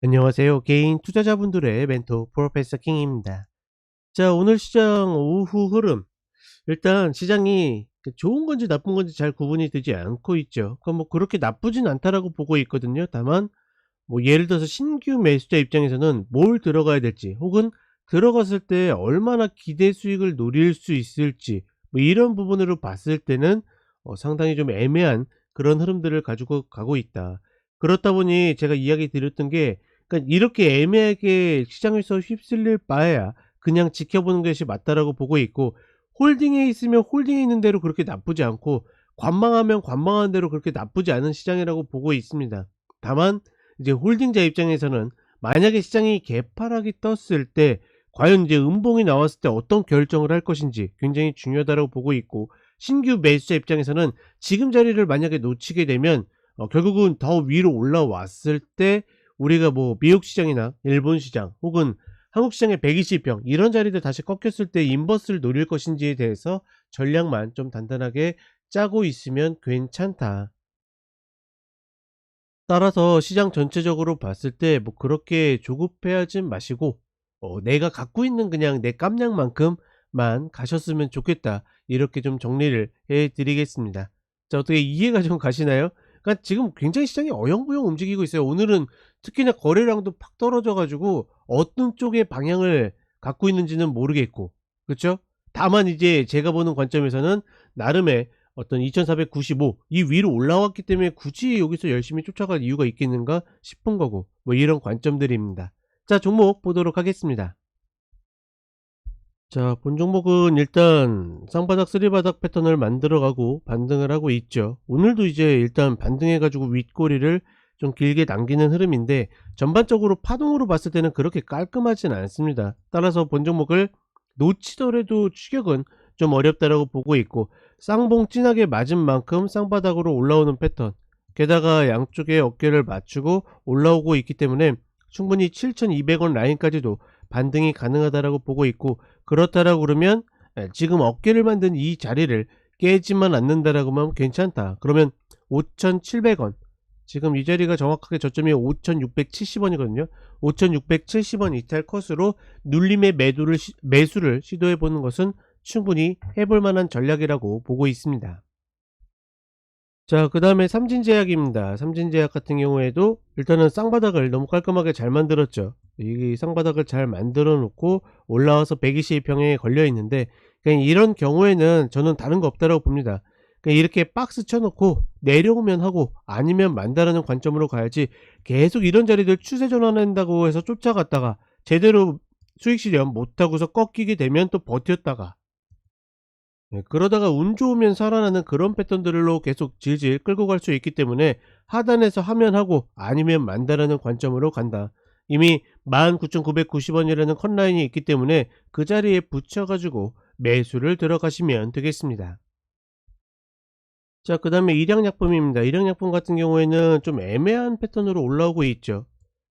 안녕하세요. 개인 투자자분들의 멘토 프로페서 킹입니다. 자, 오늘 시장 오후 흐름. 일단 시장이 좋은 건지 나쁜 건지 잘 구분이 되지 않고 있죠. 그러니까 뭐 그렇게 나쁘진 않다라고 보고 있거든요. 다만 뭐 예를 들어서 신규 매수자 입장에서는 뭘 들어가야 될지, 혹은 들어갔을 때 얼마나 기대 수익을 노릴 수 있을지, 뭐 이런 부분으로 봤을 때는 상당히 좀 애매한 그런 흐름들을 가지고 가고 있다. 그렇다 보니 제가 이야기 드렸던 게, 그러니까 이렇게 애매하게 시장에서 휩쓸릴 바에야 그냥 지켜보는 것이 맞다라고 보고 있고, 홀딩에 있으면 홀딩에 있는 대로 그렇게 나쁘지 않고, 관망하면 관망하는 대로 그렇게 나쁘지 않은 시장이라고 보고 있습니다. 다만 이제 홀딩자 입장에서는 만약에 시장이 개파락이 떴을 때 과연 이제 음봉이 나왔을 때 어떤 결정을 할 것인지 굉장히 중요하다고 보고 있고, 신규 매수자 입장에서는 지금 자리를 만약에 놓치게 되면 결국은 더 위로 올라왔을 때 우리가 뭐 미국 시장이나 일본 시장, 혹은 한국 시장의 120평 이런 자리들 다시 꺾였을 때 인버스를 노릴 것인지에 대해서 전략만 좀 단단하게 짜고 있으면 괜찮다. 따라서 시장 전체적으로 봤을 때 뭐 그렇게 조급해하진 마시고, 내가 갖고 있는 그냥 내 깜냥만큼만 가셨으면 좋겠다, 이렇게 좀 정리를 해 드리겠습니다. 자, 어떻게 이해가 좀 가시나요? 그러니까 지금 굉장히 시장이 어영부영 움직이고 있어요. 오늘은 특히나 거래량도 팍 떨어져 가지고 어떤 쪽의 방향을 갖고 있는지는 모르겠고, 그쵸? 다만 이제 제가 보는 관점에서는 나름의 어떤 2495 이 위로 올라왔기 때문에 굳이 여기서 열심히 쫓아갈 이유가 있겠는가 싶은 거고, 뭐 이런 관점들입니다. 자, 종목 보도록 하겠습니다. 자, 본 종목은 일단 쌍바닥 쓰리바닥 패턴을 만들어가고 반등을 하고 있죠. 오늘도 이제 일단 반등해 가지고 윗꼬리를 좀 길게 남기는 흐름인데, 전반적으로 파동으로 봤을 때는 그렇게 깔끔하진 않습니다. 따라서 본 종목을 놓치더라도 추격은 좀 어렵다라고 보고 있고, 쌍봉 진하게 맞은 만큼 쌍바닥으로 올라오는 패턴, 게다가 양쪽에 어깨를 맞추고 올라오고 있기 때문에 충분히 7,200원 라인까지도 반등이 가능하다라고 보고 있고, 그렇다라고 그러면 지금 어깨를 만든 이 자리를 깨지만 않는다라고만 괜찮다. 그러면 5,700원, 지금 이 자리가 정확하게 저점이 5,670원이거든요. 5,670원 이탈 컷으로 눌림의 매수를 시도해 보는 것은 충분히 해볼 만한 전략이라고 보고 있습니다. 자, 그 다음에 삼진제약입니다. 삼진제약 같은 경우에도 일단은 쌍바닥을 너무 깔끔하게 잘 만들었죠. 이 쌍바닥을 잘 만들어 놓고 올라와서 120평에 걸려 있는데, 그냥 이런 경우에는 저는 다른 거 없다라고 봅니다. 그냥 이렇게 박스 쳐놓고 내려오면 하고 아니면 만다라는 관점으로 가야지, 계속 이런 자리들 추세 전환한다고 해서 쫓아갔다가 제대로 수익 실현 못하고서 꺾이게 되면 또 버텼다가, 그러다가 운 좋으면 살아나는 그런 패턴들로 계속 질질 끌고 갈 수 있기 때문에 하단에서 하면 하고 아니면 만다라는 관점으로 간다. 이미 19,990원이라는 컷라인이 있기 때문에 그 자리에 붙여가지고 매수를 들어가시면 되겠습니다. 자, 그 다음에 일양약품입니다. 일양약품 같은 경우에는 좀 애매한 패턴으로 올라오고 있죠.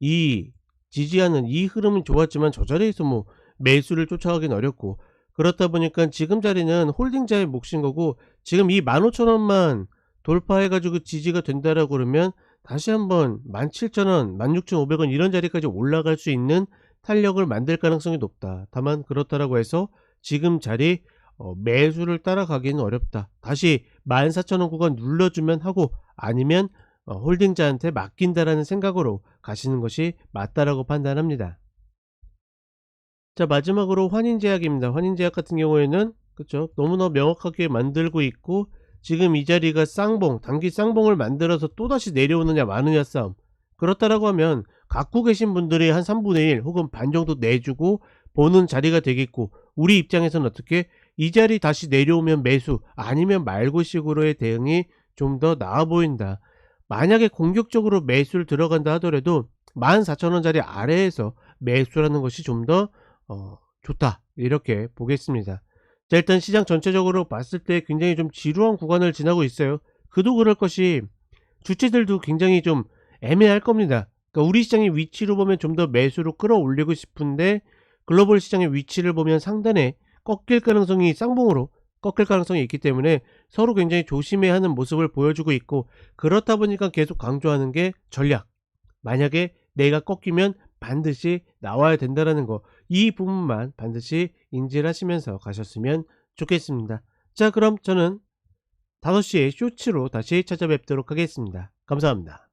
이 지지하는 이 흐름은 좋았지만 저 자리에서 뭐 매수를 쫓아가긴 어렵고, 그렇다 보니까 지금 자리는 홀딩자의 몫인 거고, 지금 이 15,000원만 돌파해 가지고 지지가 된다라고 그러면 다시 한번 17,000원 16,500원 이런 자리까지 올라갈 수 있는 탄력을 만들 가능성이 높다. 다만 그렇다라고 해서 지금 자리 매수를 따라가기는 어렵다. 다시 14,000원 구간 눌러주면 하고 아니면 홀딩자한테 맡긴다라는 생각으로 가시는 것이 맞다라고 판단합니다. 자, 마지막으로 환인제약입니다. 환인제약 같은 경우에는 그쵸, 너무나 명확하게 만들고 있고, 지금 이 자리가 쌍봉, 단기 쌍봉을 만들어서 또다시 내려오느냐 마느냐 싸움. 그렇다라고 하면 갖고 계신 분들이 한 3분의 1 혹은 반 정도 내주고 보는 자리가 되겠고, 우리 입장에서는 어떻게 이 자리 다시 내려오면 매수 아니면 말고 식으로의 대응이 좀 더 나아 보인다. 만약에 공격적으로 매수를 들어간다 하더라도 14,000원짜리 아래에서 매수라는 것이 좀 더 좋다, 이렇게 보겠습니다. 자, 일단 시장 전체적으로 봤을 때 굉장히 좀 지루한 구간을 지나고 있어요. 그도 그럴 것이 주체들도 굉장히 좀 애매할 겁니다. 그러니까 우리 시장의 위치로 보면 좀 더 매수로 끌어올리고 싶은데, 글로벌 시장의 위치를 보면 상단에 꺾일 가능성이, 쌍봉으로 꺾일 가능성이 있기 때문에 서로 굉장히 조심해야 하는 모습을 보여주고 있고, 그렇다 보니까 계속 강조하는 게 전략. 만약에 내가 꺾이면 반드시 나와야 된다라는 거, 이 부분만 반드시 인지를 하시면서 가셨으면 좋겠습니다. 자, 그럼 저는 5시에 쇼츠로 다시 찾아뵙도록 하겠습니다. 감사합니다.